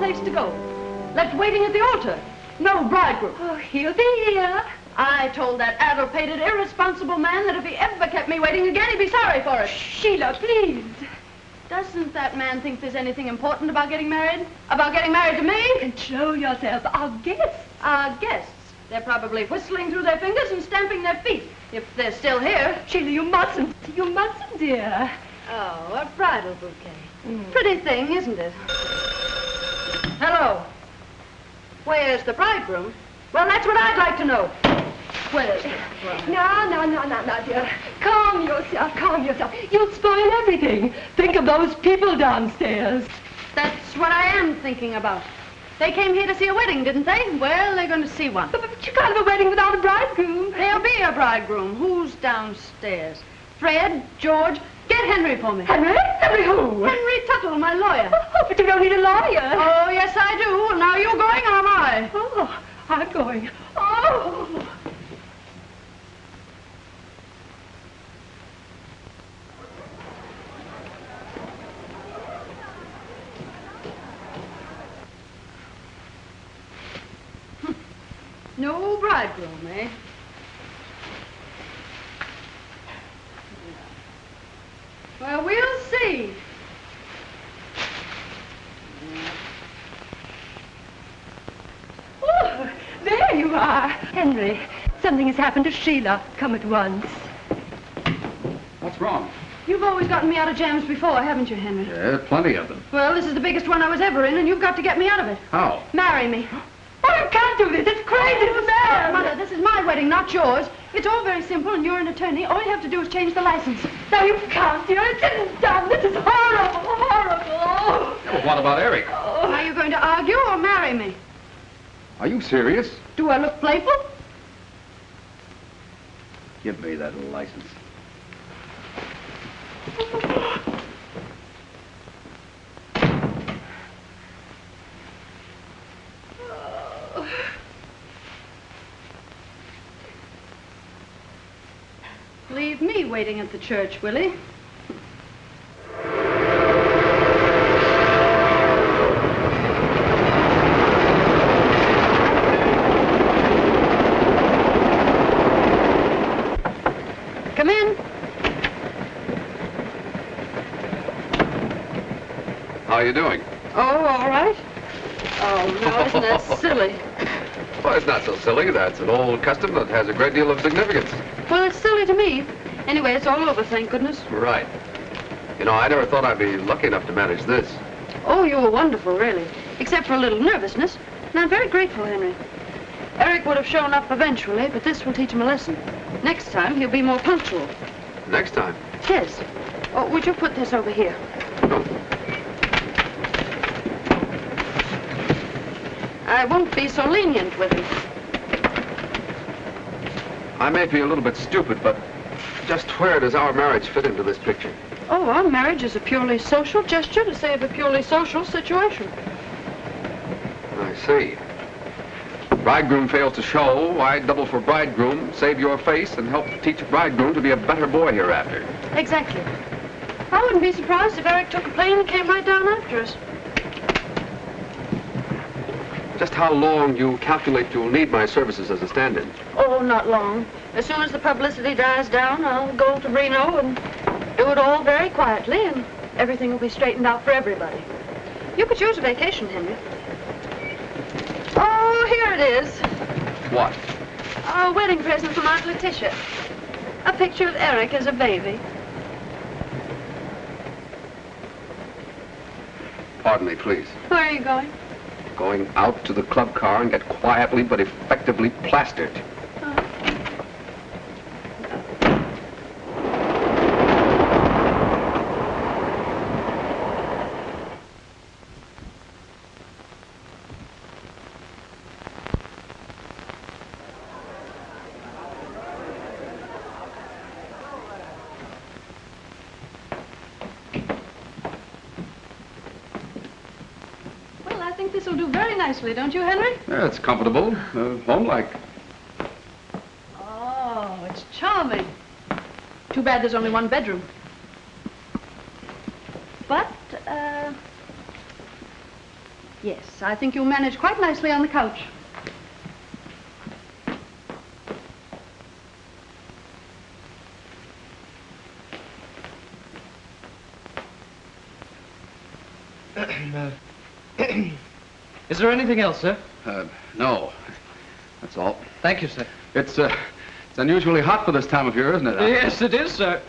place to go. Left waiting at the altar. No bridegroom. Oh, he'll be here. I told that addle-pated, irresponsible man that if he ever kept me waiting again, he'd be sorry for it. Sheila, please. Doesn't that man think there's anything important about getting married? About getting married to me? Control yourself. Our guests. Our guests. They're probably whistling through their fingers and stamping their feet, if they're still here. Sheila, you mustn't. You mustn't, dear. Oh, a bridal bouquet. Pretty thing, isn't it? Hello. Where's the bridegroom? Well, that's what I'd like to know. Where's the bridegroom? No, dear. Calm yourself. You'll spoil everything. Think of those people downstairs. That's what I am thinking about. They came here to see a wedding, didn't they? Well, they're going to see one. But you can't have a wedding without a bridegroom. There'll be a bridegroom. Who's downstairs? Fred? George? Get Henry for me. Henry? Henry who? Henry Tuttle, my lawyer. Oh, but you don't need a lawyer. Oh, yes, I do. Now you going or am I? Oh, I'm going. Oh. No bridegroom, eh? Well, we'll see. Oh, there you are. Henry, something has happened to Sheila. Come at once. What's wrong? You've always gotten me out of jams before, haven't you, Henry? Yeah, plenty of them. Well, this is the biggest one I was ever in, and you've got to get me out of it. How? Marry me. Oh, you can't do this. It's crazy. It's mad. Mother, this is my wedding, not yours. It's all very simple, and you're an attorney. All you have to do is change the license. No, you can't, dear. It isn't done. This is horrible, horrible. Yeah, but what about Eric? Are you going to argue or marry me? Are you serious? Do I look playful? Give me that license. Leave me waiting at the church, Willie. Come in. How are you doing? Oh, all right. Oh, now, isn't that silly? Well, it's not so silly. That's an old custom that has a great deal of significance. Well, it's silly to me. Anyway, it's all over, thank goodness. Right. You know, I never thought I'd be lucky enough to manage this. Oh, you were wonderful, really. Except for a little nervousness. And I'm very grateful, Henry. Eric would have shown up eventually, but this will teach him a lesson. Next time, he'll be more punctual. Next time? Yes. Oh, would you put this over here? No. I won't be so lenient with him. I may be a little bit stupid, but just where does our marriage fit into this picture? Oh, our marriage is a purely social gesture to save a purely social situation. I see. Bridegroom fails to show, why double for bridegroom, save your face, and help teach bridegroom to be a better boy hereafter. Exactly. I wouldn't be surprised if Eric took a plane and came right down after us. Just how long you calculate you'll need my services as a stand-in? Oh, not long. As soon as the publicity dies down, I'll go to Reno and do it all very quietly, and everything will be straightened out for everybody. You could use a vacation, Henry. Oh, here it is. What? A wedding present from Aunt Letitia. A picture of Eric as a baby. Pardon me, please. Where are you going? Going out to the club car and get quietly but effectively plastered. This will do very nicely, don't you, Henry? Yeah, it's comfortable, home-like. Oh, it's charming. Too bad there's only one bedroom. But, Yes, I think you'll manage quite nicely on the couch. Is there anything else, sir? No. That's all. Thank you, sir. It's unusually hot for this time of year, isn't it? Yes, it is, sir.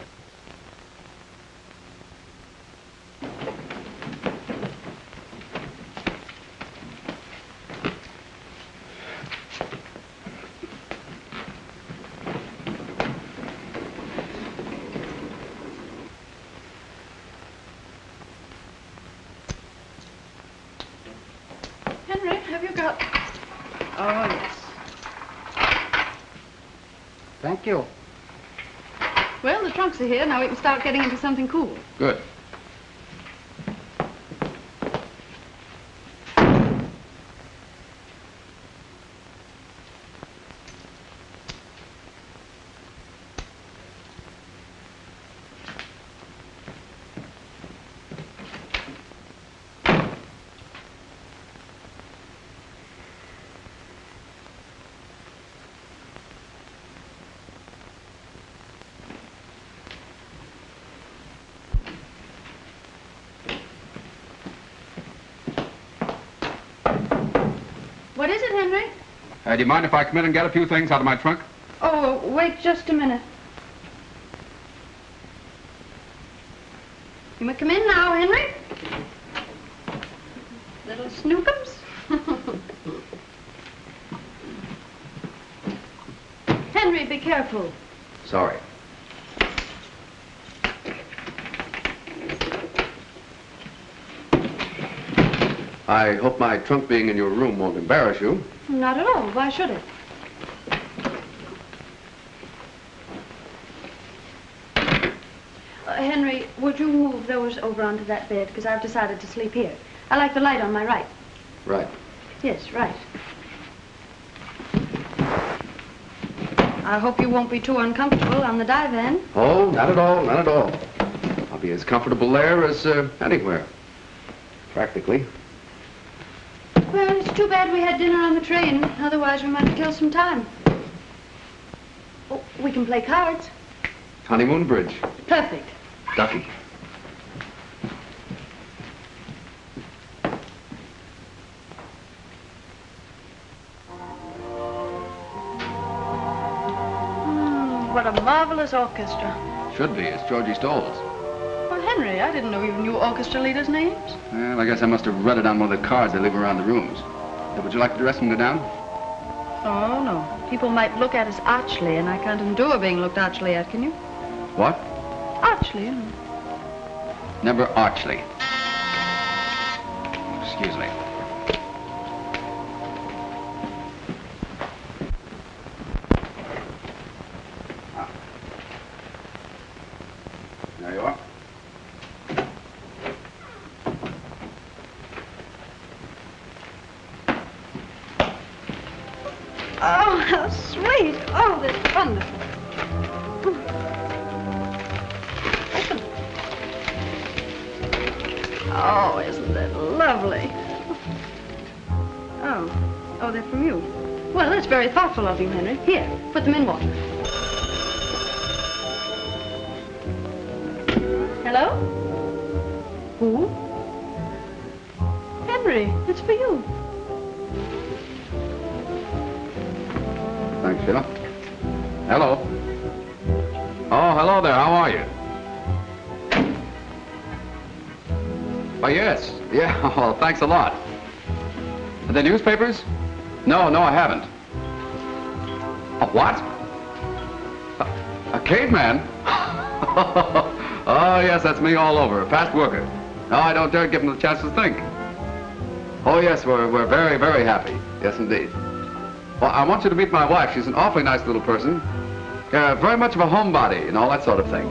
Henry, have you got... Oh, yes. Thank you. Well, the trunks are here. Now we can start getting into something cool. Good. What is it, Henry? Do you mind if I come in and get a few things out of my trunk? Oh, wait just a minute. You may come in now, Henry. Little snookums. Henry, be careful. Sorry. I hope my trunk being in your room won't embarrass you. Not at all. Why should it? Henry, would you move those over onto that bed? Because I've decided to sleep here. I like the light on my right. Right. Yes, right. I hope you won't be too uncomfortable on the divan. Oh, not at all, not at all. I'll be as comfortable there as anywhere. Practically. Well, it's too bad we had dinner on the train. Otherwise, we might kill some time. Oh, we can play cards. Honeymoon bridge. Perfect. Ducky. What a marvelous orchestra. Should be. It's Georgie Stoll's. Well, Henry, I didn't know you knew orchestra leaders' names. Well, I guess I must have read it on one of the cards they leave around the rooms. Would you like to dress and go down? Oh, no. People might look at us archly, and I can't endure being looked archly at, can you? What? Archly, you know. Never archly. Excuse me. There you are. Oh, how sweet. Oh, that's wonderful. Open. Oh, isn't that lovely? Oh, they're from you. Well, that's very thoughtful of you, Henry. Here, put them in water. Hello? Who? Henry, it's for you. Thanks, Sheila. Hello. Oh, hello there. How are you? Oh, yes. Yeah, well, thanks a lot. The newspapers? No, I haven't. A what? A caveman? Oh, yes, that's me all over. A fast worker. No, I don't dare give him the chance to think. Oh, yes, we're very, very happy. Yes, indeed. Well, I want you to meet my wife. She's an awfully nice little person. Very much of a homebody and all that sort of thing.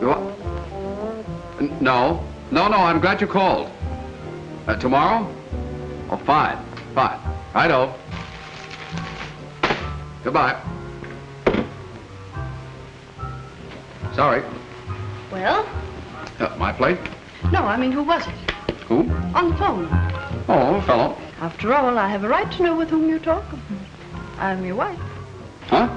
What? No, I'm glad you called. Tomorrow? Oh, fine. Righto. Goodbye. Sorry. Well? My plate? No, I mean, who was it? Who? On the phone. Oh, a fellow. After all, I have a right to know with whom you talk. I'm your wife. Huh?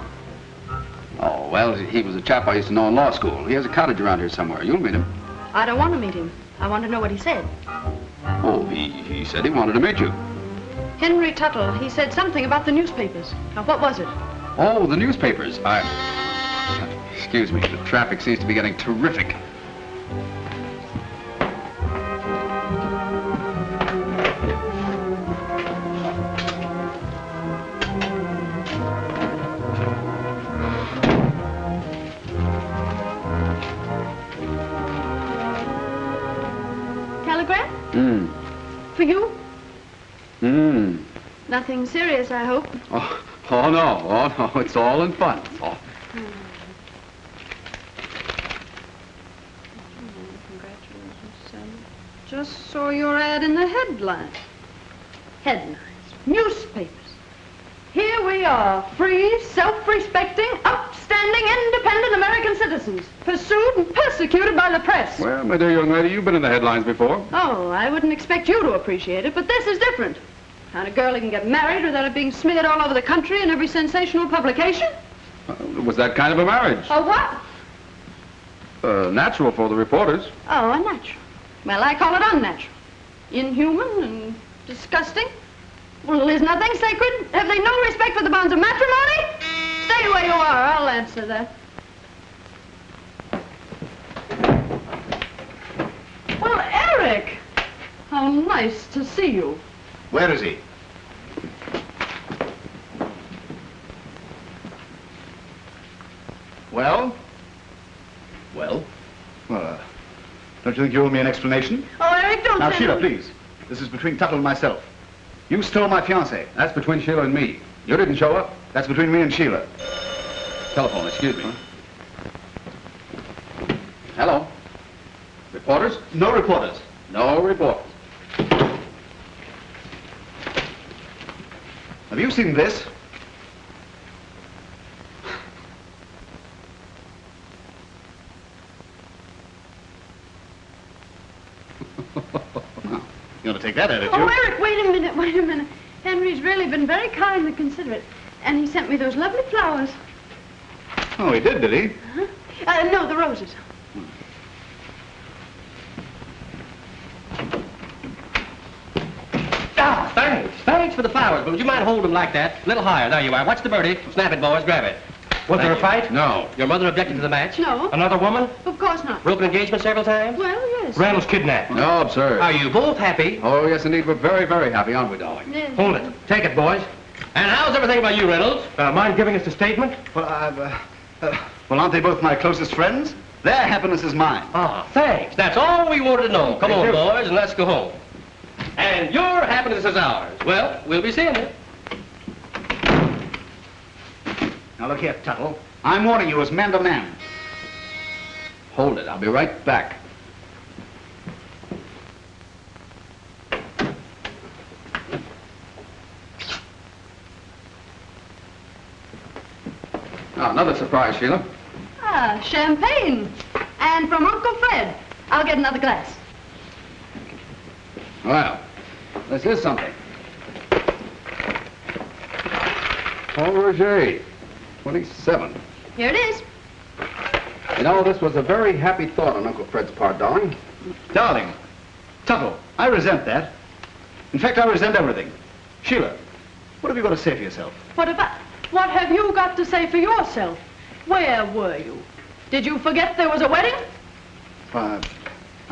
Oh, well, he was a chap I used to know in law school. He has a cottage around here somewhere. You'll meet him. I don't want to meet him. I want to know what he said. Oh, he said he wanted to meet you. Henry Tuttle, he said something about the newspapers. Now, what was it? Oh, the newspapers. Excuse me, the traffic seems to be getting terrific. Telegram? For you? Nothing serious, I hope. Oh, no, it's all in fun. Oh. Congratulations, Sam. Just saw your ad in the headlines. Headlines. Newspapers. Here we are, free, self-respecting, upstanding, independent American citizens, pursued and persecuted by the press. Well, my dear young lady, you've been in the headlines before. Oh, I wouldn't expect you to appreciate it, but this is different. Kind of girl who can get married without it being smeared all over the country in every sensational publication. It was that kind of a marriage. Oh, what? Natural for the reporters. Oh, unnatural. Well, I call it unnatural. Inhuman and disgusting. Well, is nothing sacred? Have they no respect for the bonds of matrimony? Stay where you are. I'll answer that. Well, Eric! How nice to see you. Where is he? Well? Well? Well, don't you think you owe me an explanation? Oh, Eric, don't Now, say Sheila, no. please. This is between Tuttle and myself. You stole my fiancée. That's between Sheila and me. You didn't show up. That's between me and Sheila. Telephone, excuse me. Hello? Reporters? No reporters. No reporters. Have you seen this? You want to take that attitude? Oh, Eric, wait a minute. Henry's really been very kind and considerate. And he sent me those lovely flowers. Oh, he did he? Uh-huh. No, the roses. Ah, thanks. Thanks for the flowers, but would you mind holding them like that? A little higher. There you are. Watch the birdie. Snap it, boys. Grab it. Was there a fight? No. Your mother objected to the match? No. Another woman? Of course not. Broken engagement several times? Well, yes. Reynolds kidnapped. No, absurd. Are you both happy? Oh, yes, indeed. We're very, very happy, aren't we, darling? Yes. Hold it. Take it, boys. And how's everything by you, Reynolds? Mind giving us a statement? Well, well, aren't they both my closest friends? Their happiness is mine. Ah, thanks. That's all we wanted to know. Come Thank on, you. boys, and let's go home. And your happiness is ours. Well, we'll be seeing you. Now, look here, Tuttle. I'm warning you as man to man. Hold it. I'll be right back. Now, another surprise, Sheila. Ah, champagne. And from Uncle Fred. I'll get another glass. Well, this is something. Paul Roger, 27. Here it is. You know, this was a very happy thought on Uncle Fred's part, darling. Darling, Tuttle, I resent that. In fact, I resent everything. Sheila, what have you got to say for yourself? What have you got to say for yourself? Where were you? Did you forget there was a wedding? I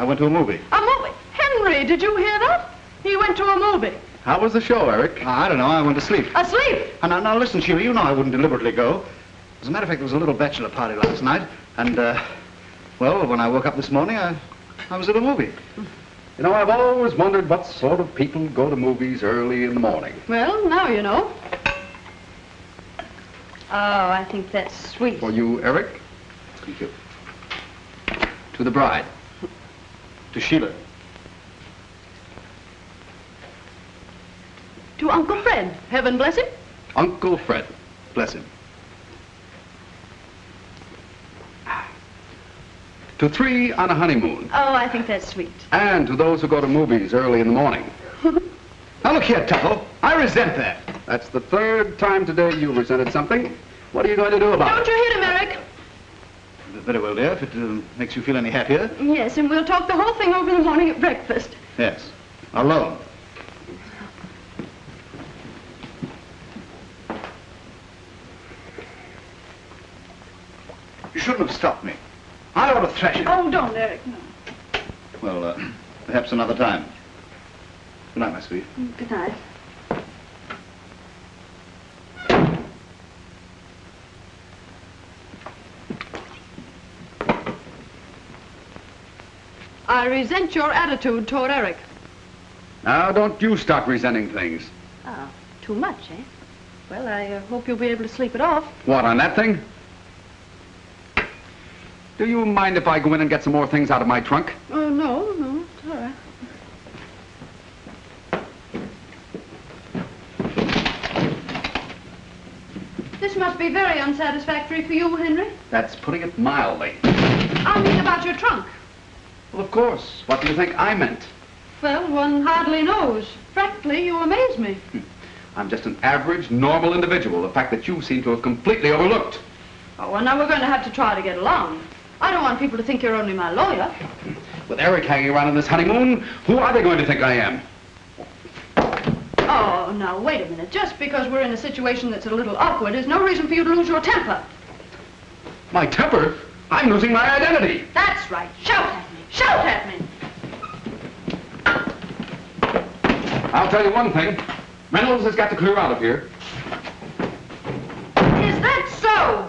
went to a movie. A movie? Henry, did you hear that? He went to a movie. How was the show, Eric? I don't know, I went to sleep. Asleep? Now, listen, Sheila, you know I wouldn't deliberately go. As a matter of fact, there was a little bachelor party last night, and, well, when I woke up this morning, I was at a movie. You know, I've always wondered what sort of people go to movies early in the morning. Well, now you know. Oh, I think that's sweet. For you, Eric? Thank you. To the bride. To Sheila. To Uncle Fred. Heaven bless him. Uncle Fred. Bless him. To 3 on a honeymoon. Oh, I think that's sweet. And to those who go to movies early in the morning. Now look here, Tuttle. I resent that. That's the 3rd time today you resented something. What are you going to do about Don't it? you hit him, Eric? Very well, dear, if it makes you feel any happier. Yes, and we'll talk the whole thing over in the morning at breakfast. Yes. Alone. You shouldn't have stopped me. I ought to thrash you. Oh, don't, Eric. No. Well, perhaps another time. Good night, my sweet. Good night. I resent your attitude toward Eric. Now, don't you start resenting things. Oh, too much, eh? Well, I hope you'll be able to sleep it off. What, on that thing? Do you mind if I go in and get some more things out of my trunk? Oh, no, it's all right. This must be very unsatisfactory for you, Henry. That's putting it mildly. I mean about your trunk. Well, of course. What do you think I meant? Well, one hardly knows. Frankly, you amaze me. I'm just an average, normal individual. The fact that you seem to have completely overlooked. Oh, well, now we're going to have to try to get along. I don't want people to think you're only my lawyer. With Eric hanging around on this honeymoon, who are they going to think I am? Oh, now, wait a minute. Just because we're in a situation that's a little awkward is no reason for you to lose your temper. My temper? I'm losing my identity. That's right. Shout at me. Shout at me. I'll tell you one thing. Reynolds has got to clear out of here. Is that so?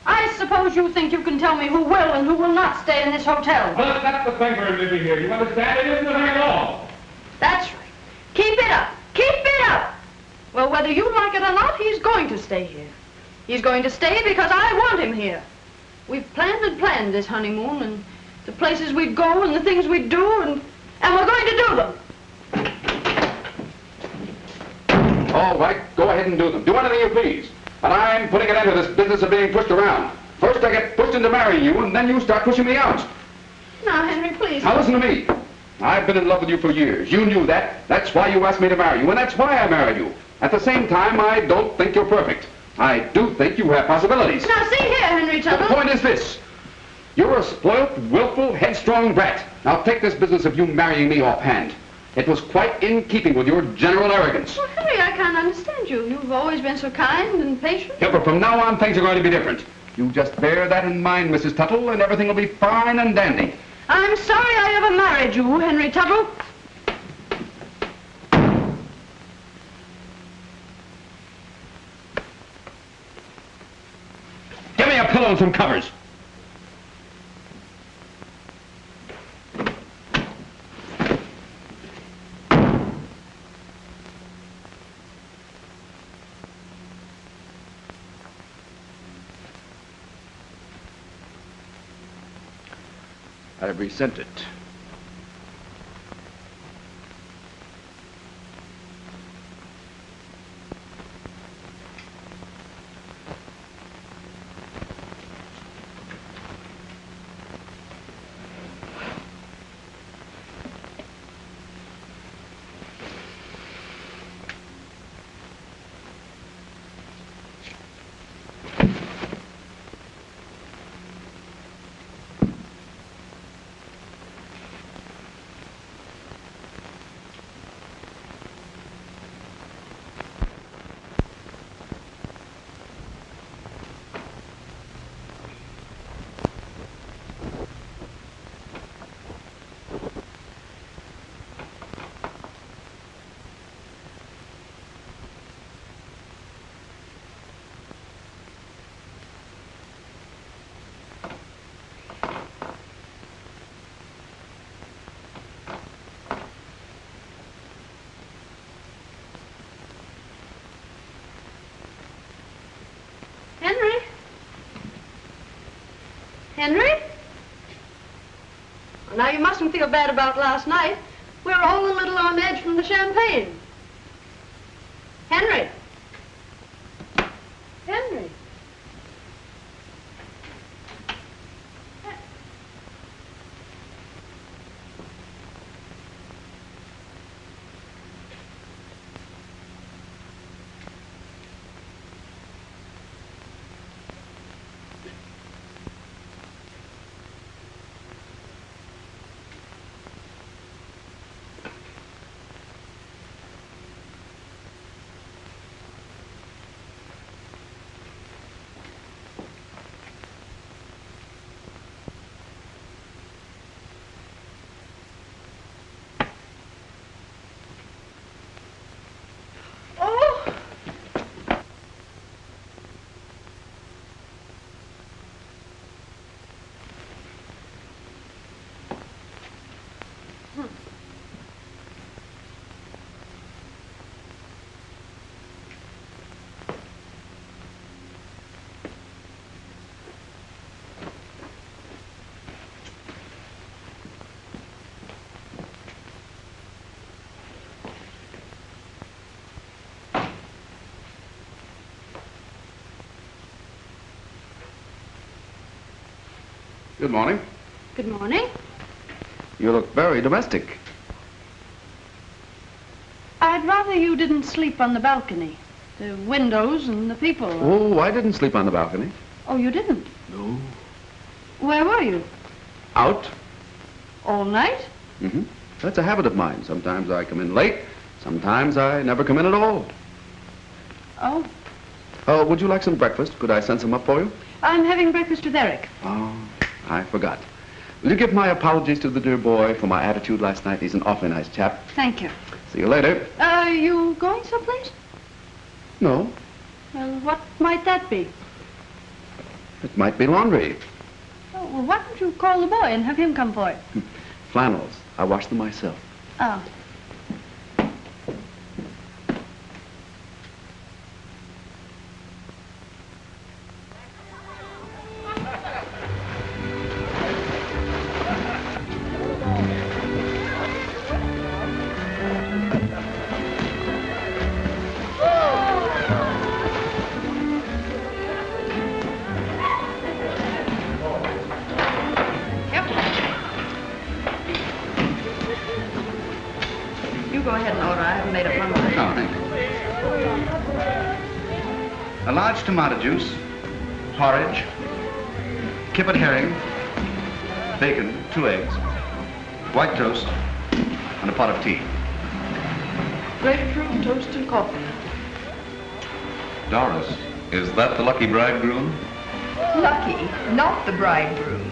I suppose you think you can tell me who will and who will not stay in this hotel. Well, that's the thing for him living here. You understand? It isn't a thing at all. That's right. Keep it up. Keep it up. Well, whether you like it or not, he's going to stay here. He's going to stay because I want him here. We've planned and planned this honeymoon and the places we'd go and the things we'd do, and we're going to do them. All right, go ahead and do them. Do anything you please. But I'm putting an end to this business of being pushed around. First I get pushed into marrying you, and then you start pushing me out. Now, Henry, please. Now listen to me. I've been in love with you for years. You knew that. That's why you asked me to marry you, and that's why I married you. At the same time, I don't think you're perfect. I do think you have possibilities. Now, see here, Henry The Tuttle. point is this. You're a spoilt, willful, headstrong brat. Now take this business of you marrying me offhand. It was quite in keeping with your general arrogance. Well, Henry, I can't understand you. You've always been so kind and patient. Yeah, but from now on, things are going to be different. You just bear that in mind, Mrs. Tuttle, and everything will be fine and dandy. I'm sorry I ever married you, Henry Tuttle. Give me a pillow and some covers. I resent it. Henry? Henry? Well, now, you mustn't feel bad about last night. We're all a little on edge from the champagne. Henry? Henry? Good morning. Good morning. You look very domestic. I'd rather you didn't sleep on the balcony. The windows and the people. Oh, I didn't sleep on the balcony. Oh, you didn't? No. Where were you? Out. All night? Mm-hmm. That's a habit of mine. Sometimes I come in late. Sometimes I never come in at all. Oh. Oh, would you like some breakfast? Could I send some up for you? I'm having breakfast with Eric. Oh, I forgot. Will you give my apologies to the dear boy for my attitude last night? He's an awfully nice chap. Thank you. See you later. Are you going someplace? No, Well, what might that be? it might be laundry. Oh, well, why don't you call the boy and have him come for it? Flannels. I wash them myself. Oh. You go ahead and order. I haven't made up my mind. Oh, thank you. A large tomato juice, porridge, kippered herring, bacon, 2 eggs, white toast, and a pot of tea. Grapefruit, toast, and coffee. Doris, is that the lucky bridegroom? Lucky, not the bridegroom.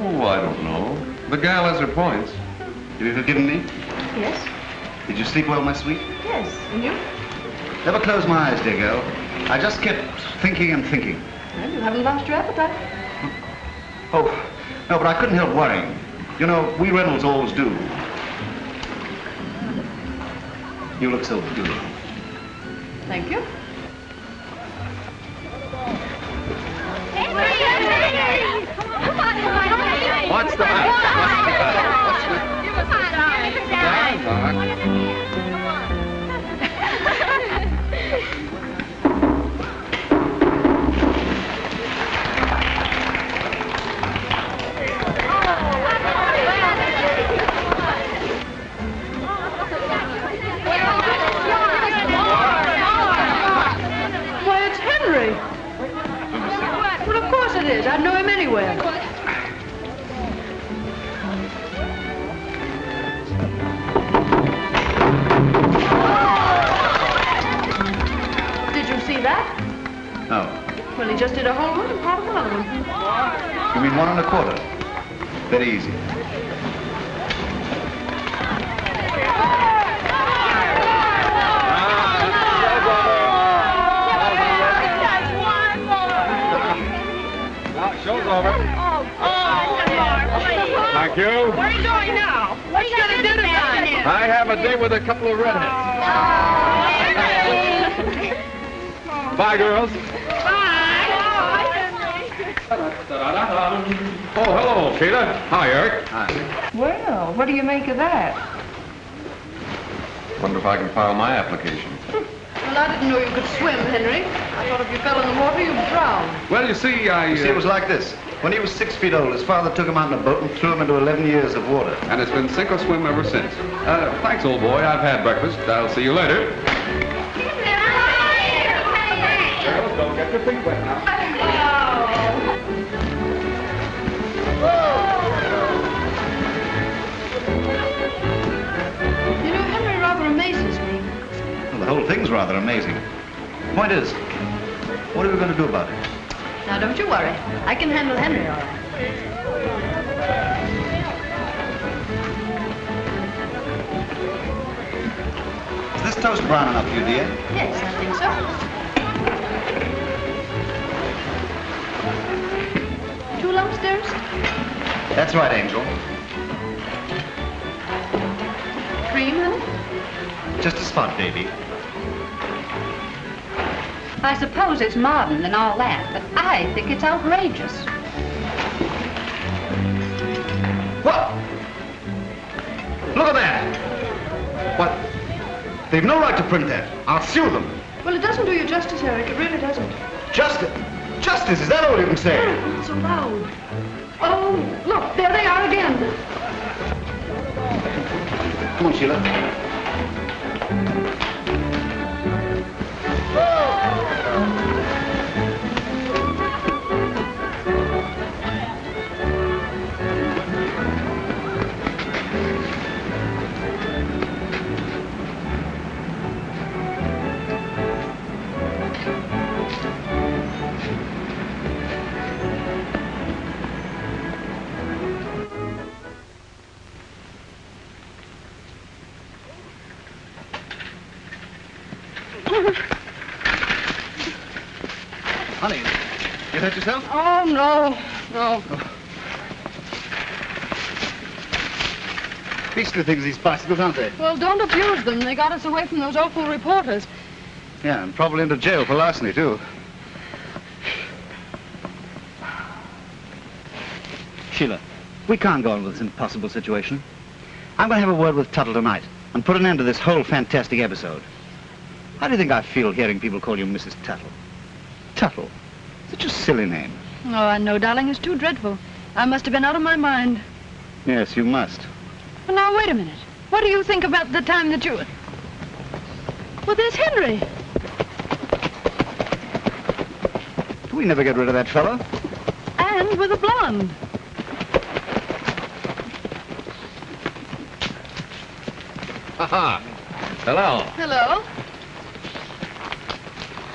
Oh, I don't know. The gal has her points. Have you forgiven me? Yes? Did you sleep well, my sweet? Yes. And you? Never close my eyes, dear girl. I just kept thinking and thinking. Well, you haven't lost your appetite. Oh, no, but I couldn't help worrying. You know, we Reynolds always do. You look so beautiful. Thank you. What's the matter? Why, it's Henry. Well, of course it is. I'd know him anywhere. Did you see that? No. Well, he just did a whole one and part of another one. You mean 1 1/4? Very easy. Show's over. Thank you. Where are you going now? What are you going to do tonight? I have a date with a couple of redheads. Bye, girls. Oh, hello, Peter. Hi, Eric. Hi. Well, what do you make of that? Wonder if I can file my application. Well, I didn't know you could swim, Henry. I thought if you fell in the water, you'd drown. Well, you see, You see, it was like this. When he was 6 feet old, his father took him out in a boat and threw him into 11 years of water. And it's been sink or swim ever since. Thanks, old boy. I've had breakfast. I'll see you later. Girls, don't get your feet wet now. You know, Henry rather amazes me. Well, the whole thing's rather amazing. Point is, what are we going to do about it? Now, don't you worry. I can handle Henry all right. Is this toast brown enough for you, dear? Yes, I think so. 2 lumps, dearest? That's right, Angel. Cream, honey? Just a spot, baby. I suppose it's modern and all that, but I think it's outrageous. What? Look at that! What? They've no right to print that. I'll sue them. Well, it doesn't do you justice, Eric. It really doesn't. Justice? Justice, is that all you can say? Not so loud. Oh, look, there they are again. Come on, Sheila. Honey, you hurt yourself? Oh, no. Beastly things, these bicycles, aren't they? Well, don't abuse them. They got us away from those awful reporters. Yeah, and probably into jail for larceny, too. Sheila, we can't go on with this impossible situation. I'm going to have a word with Tuttle tonight and put an end to this whole fantastic episode. How do you think I feel hearing people call you Mrs. Tuttle? Tuttle? Such a silly name. Oh, I know, darling. It's too dreadful. I must have been out of my mind. Yes, you must. Well, now, wait a minute. What do you think about the time that you... Well, there's Henry. Do we never get rid of that fellow? And with a blonde. Ha-ha. Hello. Hello.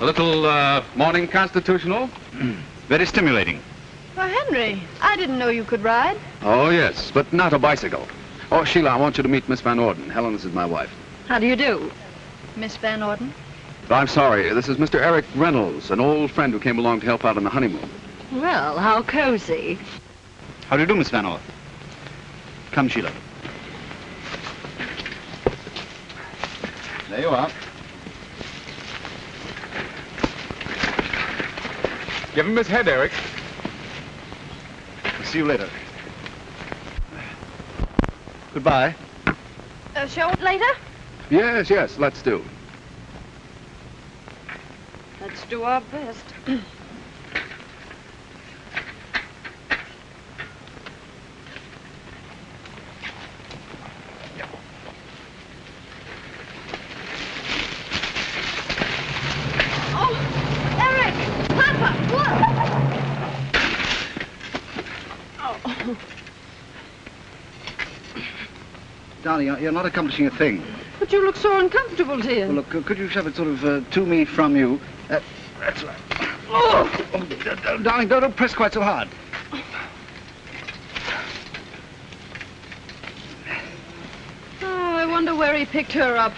A little morning constitutional? Very stimulating. Well, Henry, I didn't know you could ride. Oh, yes, but not a bicycle. Oh, Sheila, I want you to meet Miss Van Orden. Helen, this is my wife. How do you do, Miss Van Orden? I'm sorry. This is Mr. Eric Reynolds, an old friend who came along to help out on the honeymoon. Well, how cozy. How do you do, Miss Van Orden? Come, Sheila. There you are. Give him his head, Eric. I'll see you later. Goodbye. Show it later? Yes, yes, let's do. Let's do our best. Oh, Eric! Papa, look! Oh. Darling, you're not accomplishing a thing. But you look so uncomfortable, dear. Well, look, could you shove it sort of to me, from you? That's right. Oh, darling, don't press quite so hard. Oh, I wonder where he picked her up.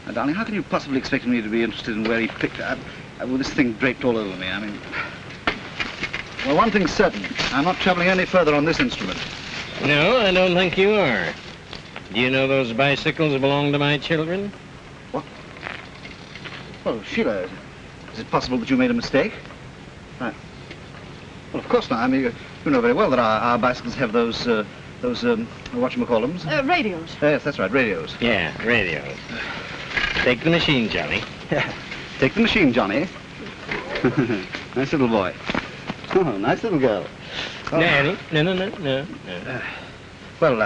Now, darling, how can you possibly expect me to be interested in where he picked her up? With this thing draped all over me, I mean... Well, one thing's certain. I'm not traveling any further on this instrument. No, I don't think you are. Do you know those bicycles belong to my children? What? Well, Sheila, is it possible that you made a mistake? Well, of course not. I mean, you know very well that our bicycles have those whatchamacallums? Radios. Yes, that's right, radios. Yeah, radios. Take the machine, Johnny. Yeah. Take the machine, Johnny. Nice little boy. Oh, nice little girl. Oh. Nanny. No. Well,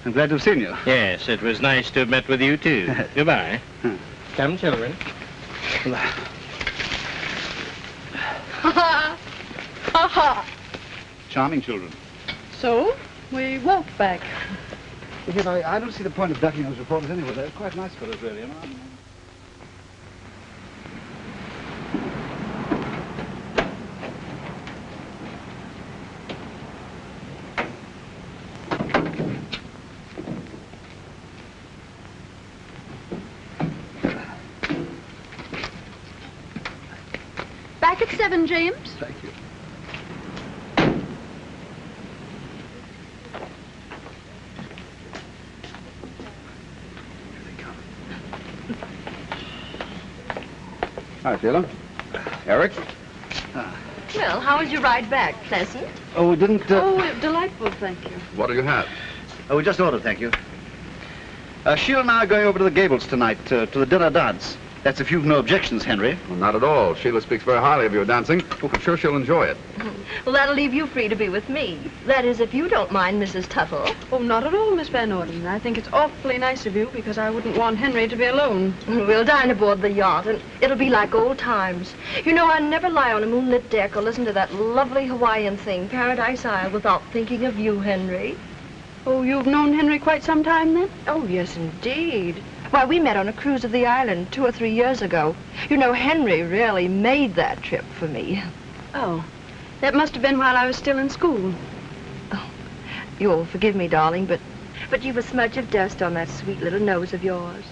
I'm glad to have seen you. Yes, it was nice to have met with you, too. Goodbye. Come, children. Ha ha. Charming children. So, we walked back. Yet I don't see the point of ducking those reporters anyway. They're quite nice fellows, really, you know. Back at 7, James. Thank you. Hi, Sheila. Eric? Well, how was your ride back? Pleasant? Oh, we didn't... Oh, delightful, thank you. What do you have? Oh, we just ordered, thank you. Sheila and I are going over to the Gables tonight, to the dinner dance. That's if you've no objections, Henry. Well, not at all. Sheila speaks very highly of your dancing. I'm sure she'll enjoy it. Well, that'll leave you free to be with me. That is, if you don't mind, Mrs. Tuttle. Oh, not at all, Miss Van Orden. I think it's awfully nice of you because I wouldn't want Henry to be alone. We'll dine aboard the yacht, and it'll be like old times. You know, I never lie on a moonlit deck or listen to that lovely Hawaiian thing, Paradise Isle, without thinking of you, Henry. Oh, you've known Henry quite some time then? Oh, yes, indeed. Why, we met on a cruise of the island 2 or 3 years ago. You know, Henry really made that trip for me. Oh, that must have been while I was still in school. Oh, you'll forgive me, darling, but you've a smudge of dust on that sweet little nose of yours.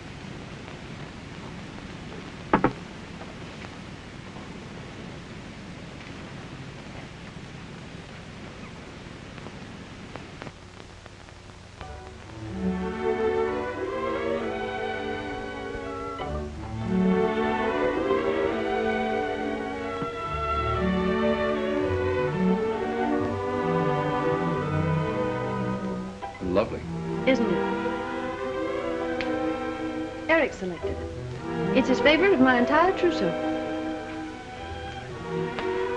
Lovely. Isn't it? Eric selected it. It's his favorite of my entire trousseau.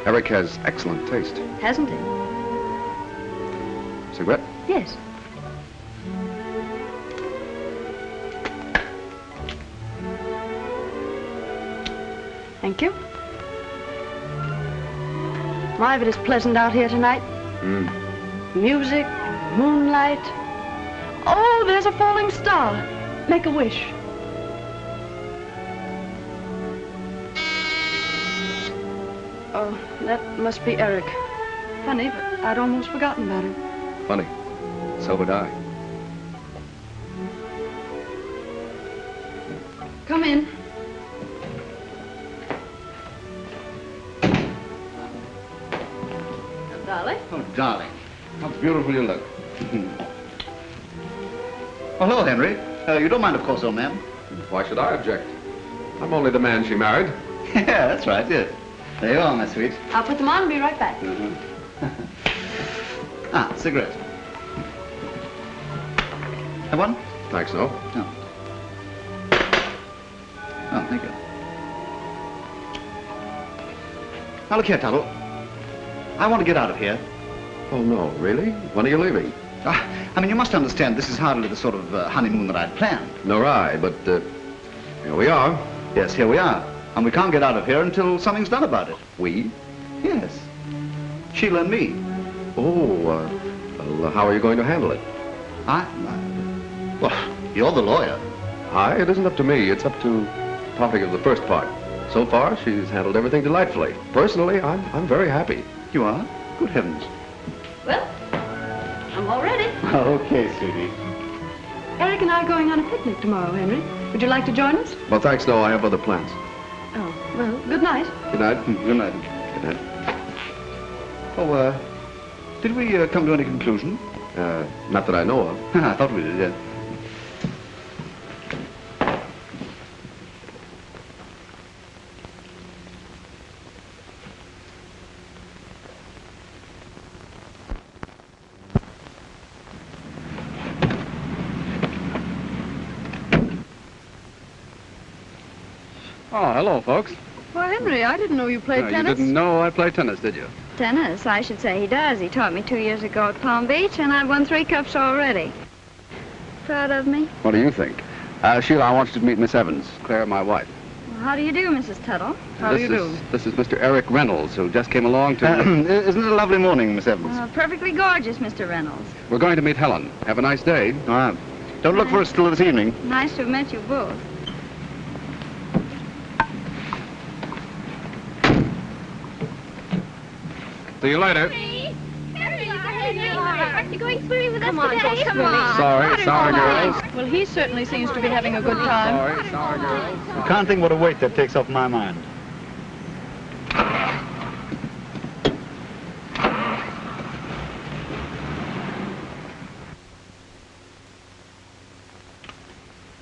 Eric has excellent taste. Hasn't he? Cigarette? Yes. Thank you. My, but it's pleasant out here tonight. Music, moonlight. Oh, there's a falling star. Make a wish. Oh, that must be Eric. Funny, but I'd almost forgotten about him. Funny. So would I. Come in. Darling? Oh, darling. How beautiful you look. Oh, hello, Henry. You don't mind, of course, old man. Why should I object? I'm only the man she married. Yeah, that's right, yes. There you are, my sweet. I'll put them on and be right back. Ah, cigarette. Have one? Thanks, no. No. Oh, thank you. Now, look here, Tuttle. I want to get out of here. Oh, no, really? When are you leaving? I mean, you must understand, this is hardly the sort of honeymoon that I'd planned. Nor I, but here we are. Yes, here we are. And we can't get out of here until something's done about it. We? Yes. Sheila and me. Oh, well, how are you going to handle it? Well, you're the lawyer. It isn't up to me. It's up to the party of the first part. So far, she's handled everything delightfully. Personally, I'm very happy. You are? Good heavens. Well, I'm all ready. Okay, sweetie. Eric and I are going on a picnic tomorrow, Henry. Would you like to join us? Well, thanks, no. I have other plans. Oh, well, good night. Good night. Good night. Good night. Oh, did we come to any conclusion? Not that I know of. I thought we did, yeah. Oh, hello, folks. Why, Henry, I didn't know you played You tennis. didn't know I play tennis, did you? Tennis, I should say he does. He taught me 2 years ago at Palm Beach, and I've won 3 cups already. Proud of me? What do you think? Sheila, I want you to meet Miss Evans, Claire, my wife. Well, how do you do, Mrs. Tuttle? How do you do? This is Mr. Eric Reynolds, who just came along to... Isn't it a lovely morning, Miss Evans? Perfectly gorgeous, Mr. Reynolds. We're going to meet Helen. Have a nice day. Don't look for us till this evening. Nice to have met you both. See you later. Aren't you going swimming with us today? Come on. Sorry, girls. Well, he certainly seems to be having a good time. Sorry, girls. You can't think what a weight that takes off my mind.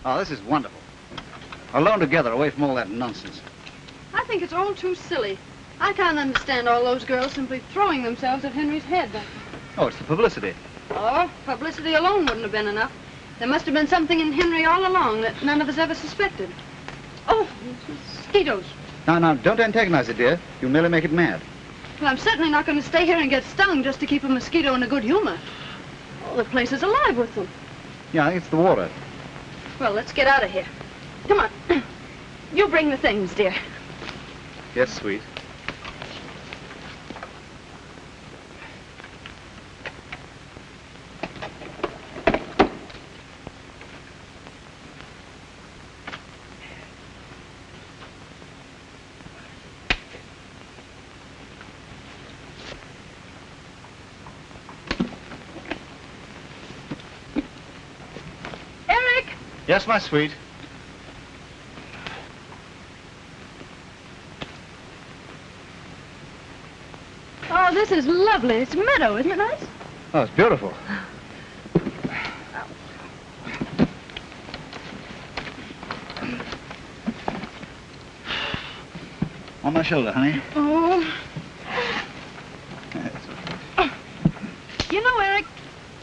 Oh, this is wonderful. Alone together, away from all that nonsense. I think it's all too silly. I can't understand all those girls simply throwing themselves at Henry's head. Oh, it's the publicity. Oh, publicity alone wouldn't have been enough. There must have been something in Henry all along that none of us ever suspected. Oh, mosquitoes. Now, don't antagonize it, dear. You'll merely make it mad. Well, I'm certainly not going to stay here and get stung just to keep a mosquito in a good humor. Oh, the place is alive with them. Yeah, I think it's the water. Well, let's get out of here. Come on. You bring the things, dear. Yes, sweet. Eric! Yes, my sweet. Oh, this is lovely. It's a meadow, isn't it nice? Oh, it's beautiful. On my shoulder, honey. Oh. You know, Eric,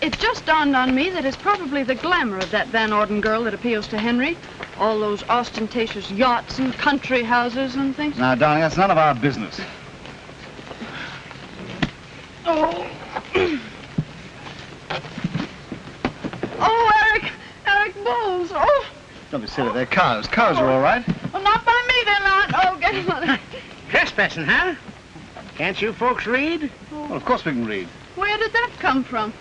it just dawned on me that it's probably the glamour of that Van Orden girl that appeals to Henry. All those ostentatious yachts and country houses and things. Now, darling, that's none of our business. Oh. Oh, Eric. Eric, bulls. Oh. Don't be silly, they're cows. Cows are all right. Well, not by me, they're not. Oh, get him. Trespassing, huh? Can't you folks read? Well, of course we can read. Where did that come from?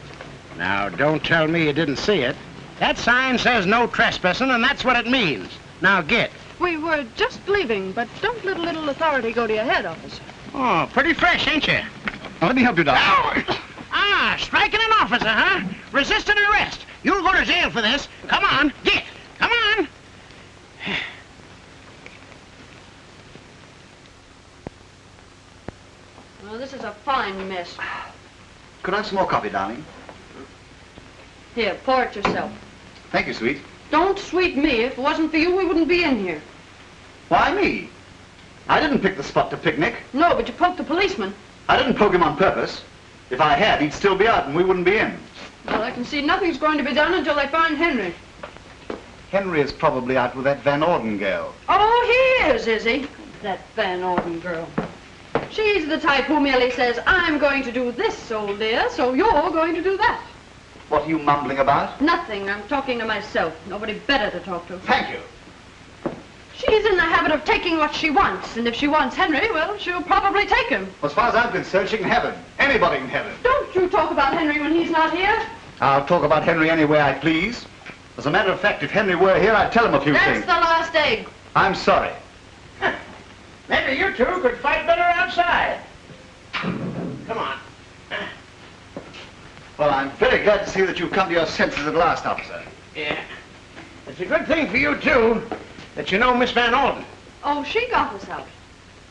Now, don't tell me you didn't see it. That sign says no trespassing, and that's what it means. Now, get. We were just leaving, but don't let a little authority go to your head, officer. Oh, pretty fresh, ain't you? Now, let me help you, darling. Striking an officer, huh? Resisting arrest. You'll go to jail for this. Come on, get. Come on. Well, this is a fine mess. Could I have some more coffee, darling? Here, pour it yourself. Thank you, sweet. Don't sweet me. If it wasn't for you, we wouldn't be in here. Why me? I didn't pick the spot to picnic. No, but you poked the policeman. I didn't poke him on purpose. If I had, he'd still be out and we wouldn't be in. Well, I can see nothing's going to be done until they find Henry. Henry is probably out with that Van Orden girl. Oh, he is he? That Van Orden girl. She's the type who merely says, I'm going to do this, old dear, so you're going to do that. What are you mumbling about? Nothing. I'm talking to myself. Nobody better to talk to. Thank you. She's in the habit of taking what she wants, and if she wants Henry, well, she'll probably take him. As far as I'm concerned, she can have him. Anybody can have him. Don't you talk about Henry when he's not here. I'll talk about Henry any way I please. As a matter of fact, if Henry were here, I'd tell him a few That's things. the last egg. I'm sorry. Maybe you two could fight better outside. Come on. Well, I'm very glad to see that you've come to your senses at last, officer. Yeah. It's a good thing for you, too, that you know Miss Van Orden. Oh, she got us out.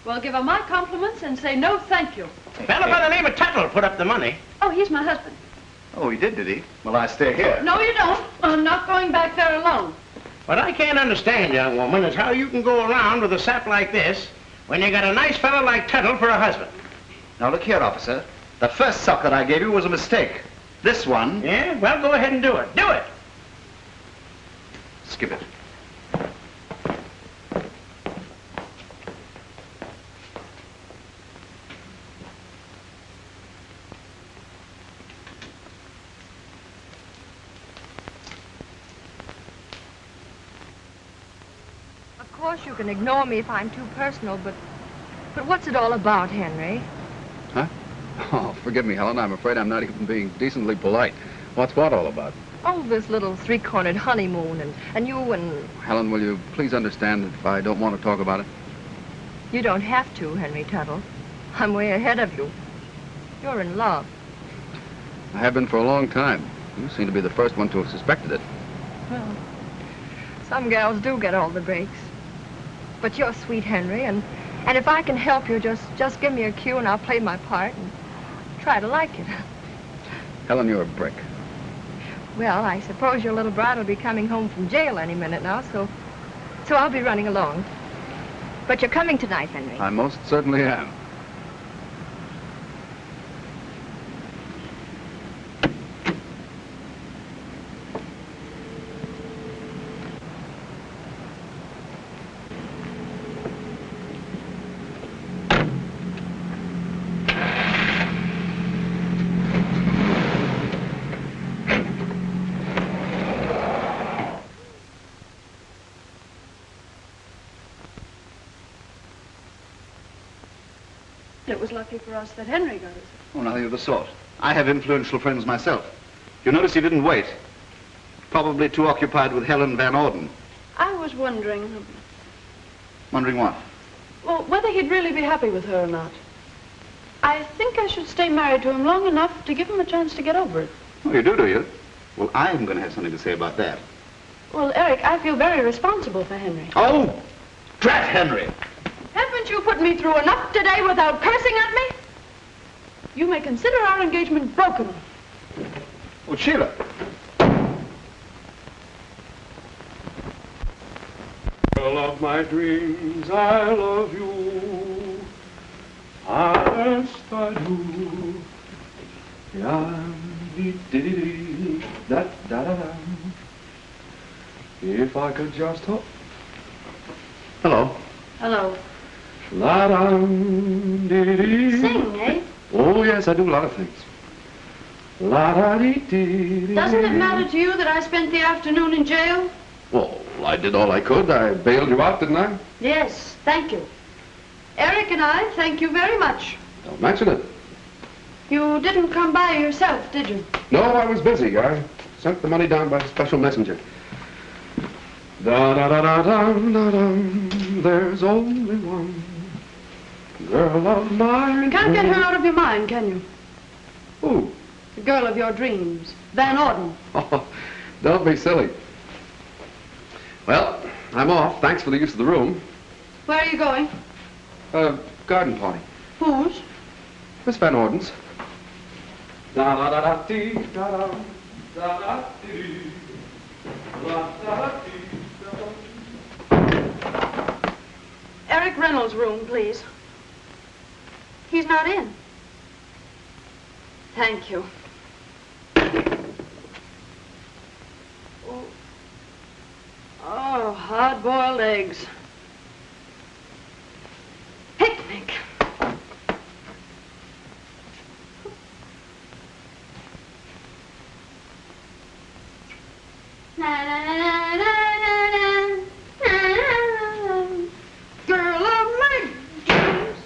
Well, give her my compliments and say no thank you. A fellow by the name of Tuttle put up the money. Oh, he's my husband. Oh, he did he? Well, I stay here. No, you don't. I'm not going back there alone. What I can't understand, young woman, is how you can go around with a sap like this when you got a nice fellow like Tuttle for a husband. Now, look here, officer. The first sock that I gave you was a mistake. This one... Yeah? Well, go ahead and do it. Do it! Skip it. Of course, you can ignore me if I'm too personal, but what's it all about, Henry? Huh? Oh, forgive me, Helen. I'm afraid I'm not even being decently polite. What's what all about? Oh, this little three-cornered honeymoon, and you and... Helen, will you please understand if I don't want to talk about it? You don't have to, Henry Tuttle. I'm way ahead of you. You're in love. I have been for a long time. You seem to be the first one to have suspected it. Well, some gals do get all the breaks. But you're sweet, Henry, and if I can help you, just give me a cue and I'll play my part and try to like it. Helen, you're a brick. Well, I suppose your little bride will be coming home from jail any minute now, so I'll be running along. But you're coming tonight, Henry. I most certainly am. it was lucky for us that Henry got us. Oh, nothing of the sort. I have influential friends myself. You notice he didn't wait. Probably too occupied with Helen Van Orden. I was wondering... Wondering what? Well, whether he'd really be happy with her or not. I think I should stay married to him long enough to give him a chance to get over it. Oh, you do you? Well, I'm going to have something to say about that. Well, Eric, I feel very responsible for Henry. Oh, drat Henry! Haven't you put me through enough today without cursing at me? You may consider our engagement broken. Well, Sheila. Girl of my dreams, I love you. Yes, I do. Da da da da. If I could just hope. Hello. Hello. La-dum, dee-dee. Sing, eh? Oh, yes, I do a lot of things. La-da-dee-dee-dee. Doesn't it matter to you that I spent the afternoon in jail? Well, I did all I could. I bailed you out, didn't I? Yes, thank you. Eric and I thank you very much. Don't mention it. You didn't come by yourself, did you? No, I was busy. I sent the money down by special messenger. Da-da-da-da-dum-da-dum. There's only one girl of mine. You can't get her out of your mind, can you? Who? The girl of your dreams, Van Orden. Oh, don't be silly. Well, I'm off. Thanks for the use of the room. Where are you going? Garden party. Whose? Miss Van Orden's. Da-da-da-da-dee-da-dum, da-da-dee, da-da-dee-da-dum. Eric Reynolds' room, please. He's not in. Thank you. Oh, hard-boiled eggs. Picnic. Girl of my dreams.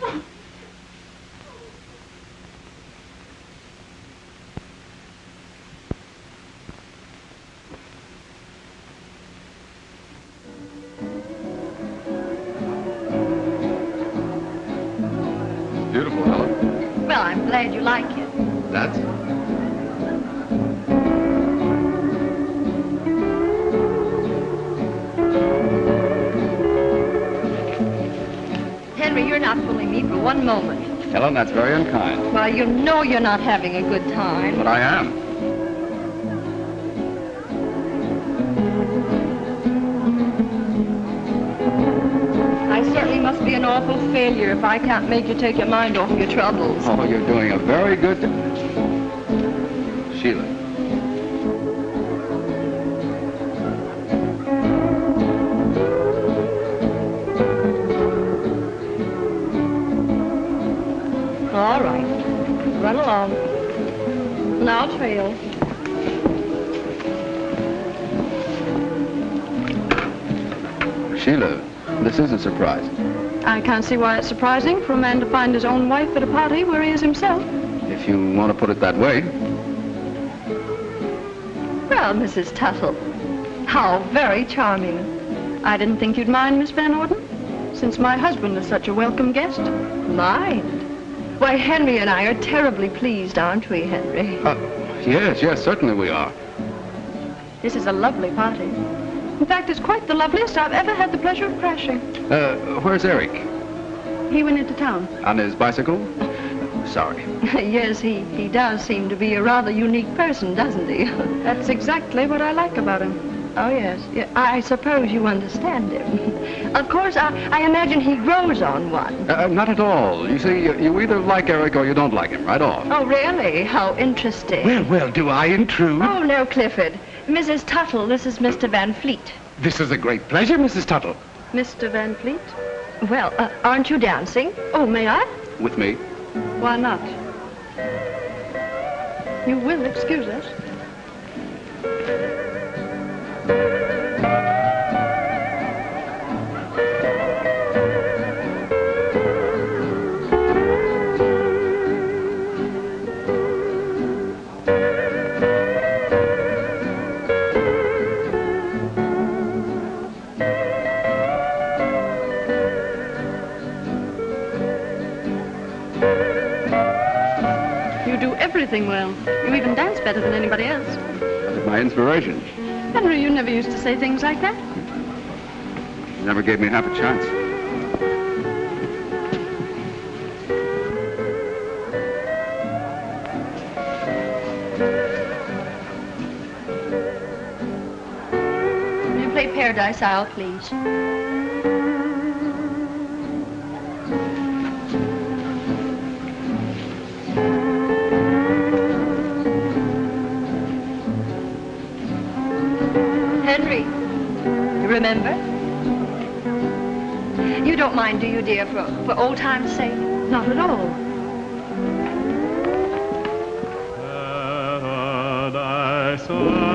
Beautiful, Helen. Well, I'm glad you like it. That's... Henry, you're not fooling me for one moment. Helen, that's very unkind. Well, you know you're not having a good time. But I am. I certainly must be an awful failure if I can't make you take your mind off your troubles. Oh, you're doing a very good... Sheila. All right. Run along. And I'll trail. Sheila, this is a surprise. I can't see why it's surprising for a man to find his own wife at a party where he is himself. If you want to put it that way. Well, Mrs. Tuttle, how very charming. I didn't think you'd mind, Miss Van Orden, since my husband is such a welcome guest. Mind? Why, Henry and I are terribly pleased, aren't we, Henry? Yes, certainly we are. This is a lovely party. In fact, it's quite the loveliest I've ever had the pleasure of crashing. Where's Eric? He went into town. On his bicycle? Sorry. Yes, he does seem to be a rather unique person, doesn't he? That's exactly what I like about him. Oh, yes. Yeah, I suppose you understand him. Of course, I imagine he grows on one. Not at all. You see, you either like Eric or you don't like him, right off. Oh, really? How interesting. Well, do I intrude? Oh, no, Clifford. Mrs. Tuttle, this is Mr. Van Fleet. This is a great pleasure, Mrs. Tuttle. Mr. Van Fleet? Well, aren't you dancing? Oh, may I? With me? Why not? You will excuse us. You do everything well. You even dance better than anybody else. That is my inspiration. Henry, you never used to say things like that. You never gave me half a chance. Will you play Paradise Isle, please? Henry, you remember? You don't mind, do you, dear, for old time's sake? Not at all. Paradise Isles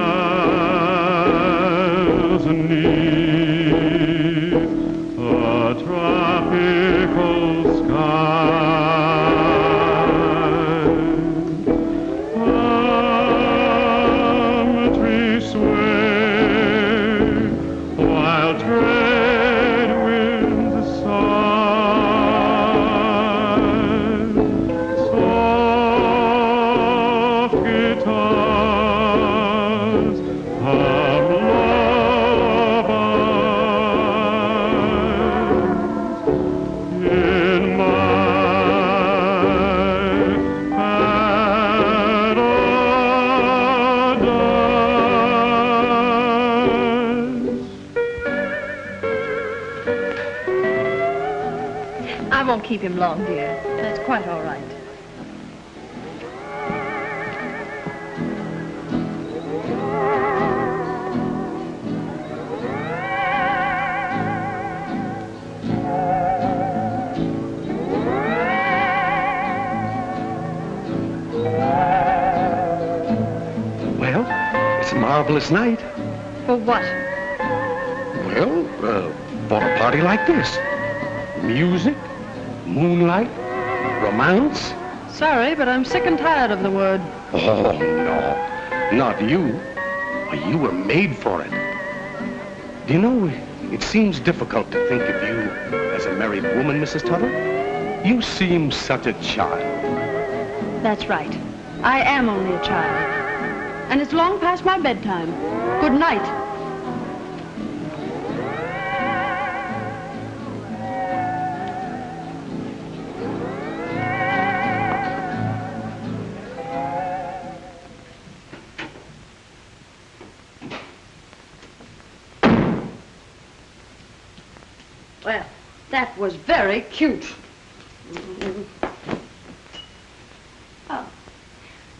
beneath a tropical sky. Palm trees sway while trade winds sigh. Soft guitars hum lullabies in my paradise. I won't keep him long, dear. That's quite all right. Well, it's a marvelous night. For what? Well, for a party like this. Music, moonlight, romance. Sorry, but I'm sick and tired of the word. Oh, no, not you. You were made for it. Do you know, it seems difficult to think of you as a married woman, Mrs. Tuttle. You seem such a child. That's right. I am only a child. And it's long past my bedtime. Good night. Well, that was very cute. Oh,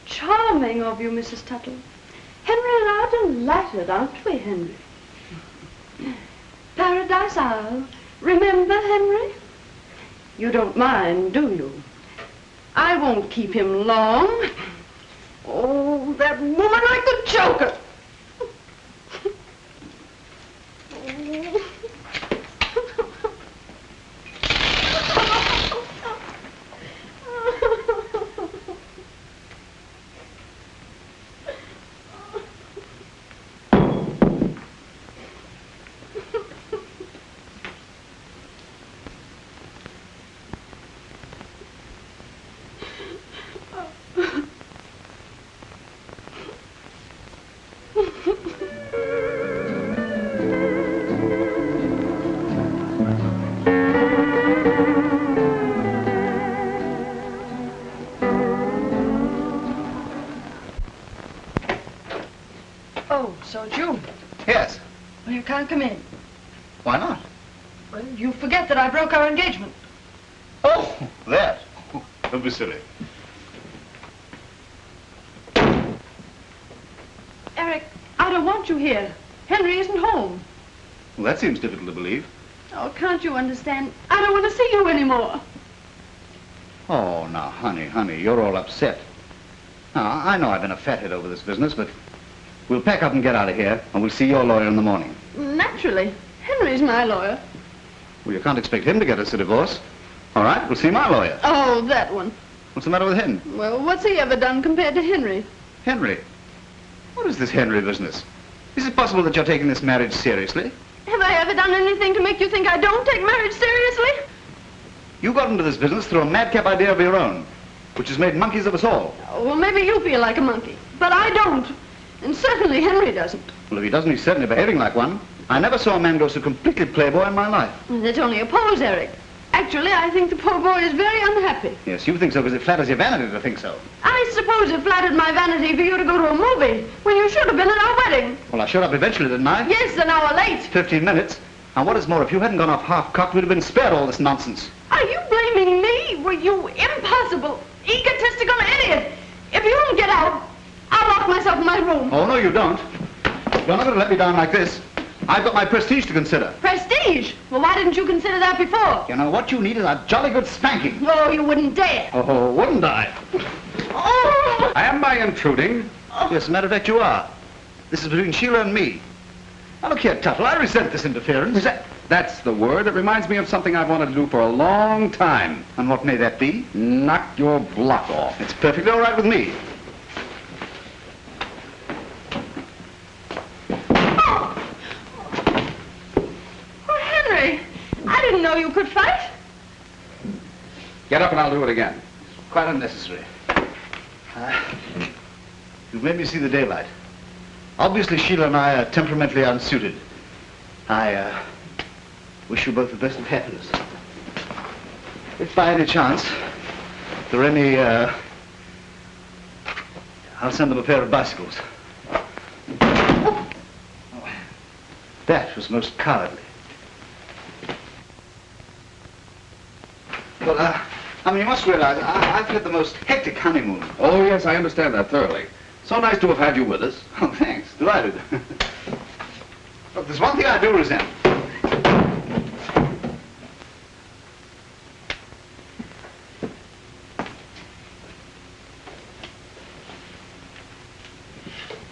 charming of you, Mrs. Tuttle. Henry and I are delighted, aren't we, Henry? Paradise Isle. Remember, Henry? You don't mind, do you? I won't keep him long. Oh, that woman, I could choke her. Oh, so it's you. Yes. Well, you can't come in. Why not? Well, you forget that I broke our engagement. Oh, that. Don't be silly. Eric, I don't want you here. Henry isn't home. Well, that seems difficult to believe. Oh, can't you understand? I don't want to see you anymore. Oh, now, honey, you're all upset. Now, I know I've been a fathead over this business, but we'll pack up and get out of here, and we'll see your lawyer in the morning. Naturally. Henry's my lawyer. Well, you can't expect him to get us a divorce. All right, we'll see my lawyer. Oh, that one. What's the matter with him? Well, what's he ever done compared to Henry? Henry. What is this Henry business? Is it possible that you're taking this marriage seriously? Have I ever done anything to make you think I don't take marriage seriously? You got into this business through a madcap idea of your own, which has made monkeys of us all. Oh, well, maybe you feel like a monkey, but I don't. And certainly Henry doesn't. Well, if he doesn't, he's certainly behaving like one. I never saw a man go so completely playboy in my life. Well, that's only a pose, Eric. Actually, I think the poor boy is very unhappy. Yes, you think so because it flatters your vanity to think so. I suppose it flattered my vanity for you to go to a movie when you should have been at our wedding. Well, I showed up eventually, didn't I? Yes, an hour late. 15 minutes. And what is more, if you hadn't gone off half-cocked, we'd have been spared all this nonsense. Are you blaming me? Were you impossible, egotistical idiot? If you don't get out, I'll lock myself in my room. Oh, no, you don't. You're not going to let me down like this. I've got my prestige to consider. Prestige? Well, why didn't you consider that before? You know, what you need is a jolly good spanking. Oh, you wouldn't dare. Oh, wouldn't I? Oh! Am I intruding? Yes, as a matter of fact, you are. This is between Sheila and me. Now, look here, Tuttle, I resent this interference. That's the word. It reminds me of something I've wanted to do for a long time. And what may that be? Knock your block off. It's perfectly all right with me. I didn't know you could fight. Get up and I'll do it again. Quite unnecessary. You've made me see the daylight. Obviously, Sheila and I are temperamentally unsuited. I wish you both the best of happiness. If by any chance there are any, I'll send them a pair of bicycles. Oh, that was most cowardly. Well, I mean, you must realize, I've had the most hectic honeymoon. Oh, yes, I understand that thoroughly. So nice to have had you with us. Oh, thanks. Delighted. Look, there's one thing I do resent.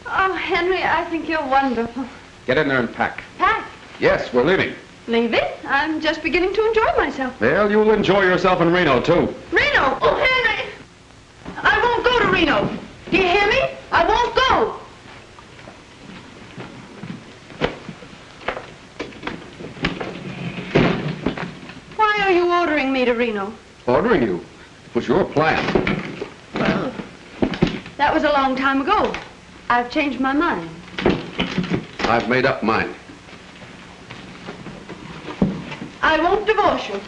Oh, Henry, I think you're wonderful. Get in there and pack. Pack? Yes, we're leaving. Leaving? I'm just beginning to enjoy myself. Well, you'll enjoy yourself in Reno, too. Reno? Oh, Henry! I won't go to Reno. Do you hear me? I won't go. Why are you ordering me to Reno? Ordering you? It was your plan. Well, that was a long time ago. I've changed my mind. I've made up mine. I won't divorce you.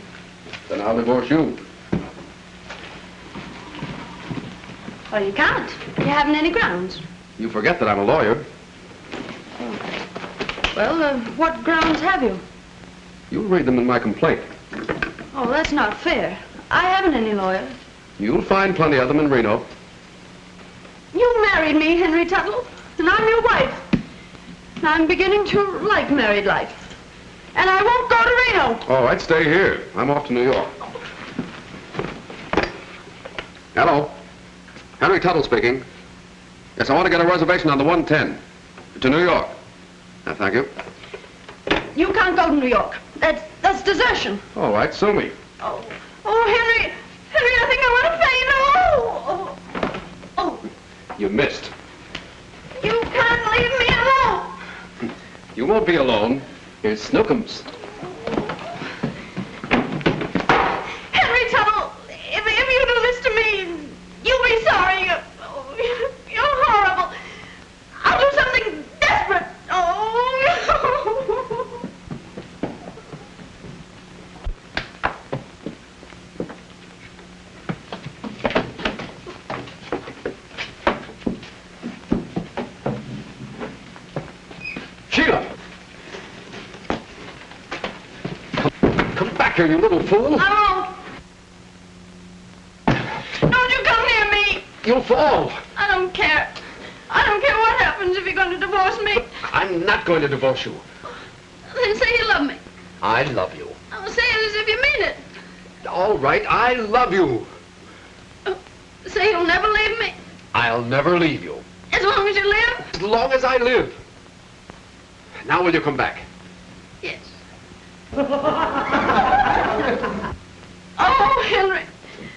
Then I'll divorce you. Well, you can't. You haven't any grounds. You forget that I'm a lawyer. Well, what grounds have you? You'll read them in my complaint. Oh, that's not fair. I haven't any lawyers. You'll find plenty of them in Reno. You married me, Henry Tuttle, and I'm your wife. And I'm beginning to like married life. And I won't go to Reno. All right, stay here. I'm off to New York. Hello. Henry Tuttle speaking. Yes, I want to get a reservation on the 110 to New York. Thank you. You can't go to New York. That's desertion. All right, sue me. Oh, Henry, I think I want to faint. Oh. You missed. You can't leave me alone. You won't be alone. Here's Snookums. Henry Tuttle, if you do this to me, you'll be sorry. You're horrible. I'll do something desperate. Oh. Sheila! Come back here, you little fool. I won't. Don't you come near me. You'll fall. I don't care. I don't care what happens if you're going to divorce me. I'm not going to divorce you. Then say you love me. I love you. I'll say it as if you mean it. All right, I love you. Say you'll never leave me. I'll never leave you. As long as you live? As long as I live. Now will you come back? Yes. Oh, Henry.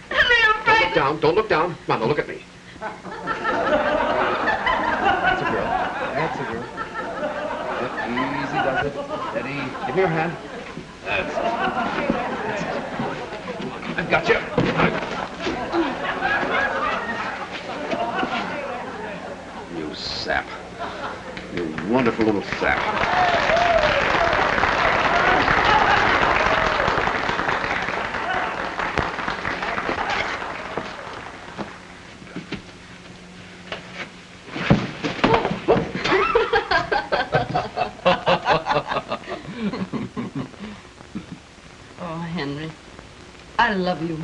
Henry, I'm frightened. Don't look down. Come on, now look at me. Here, hand. That's I've got you. You sap. You wonderful little sap. Oh, Henry, I love you.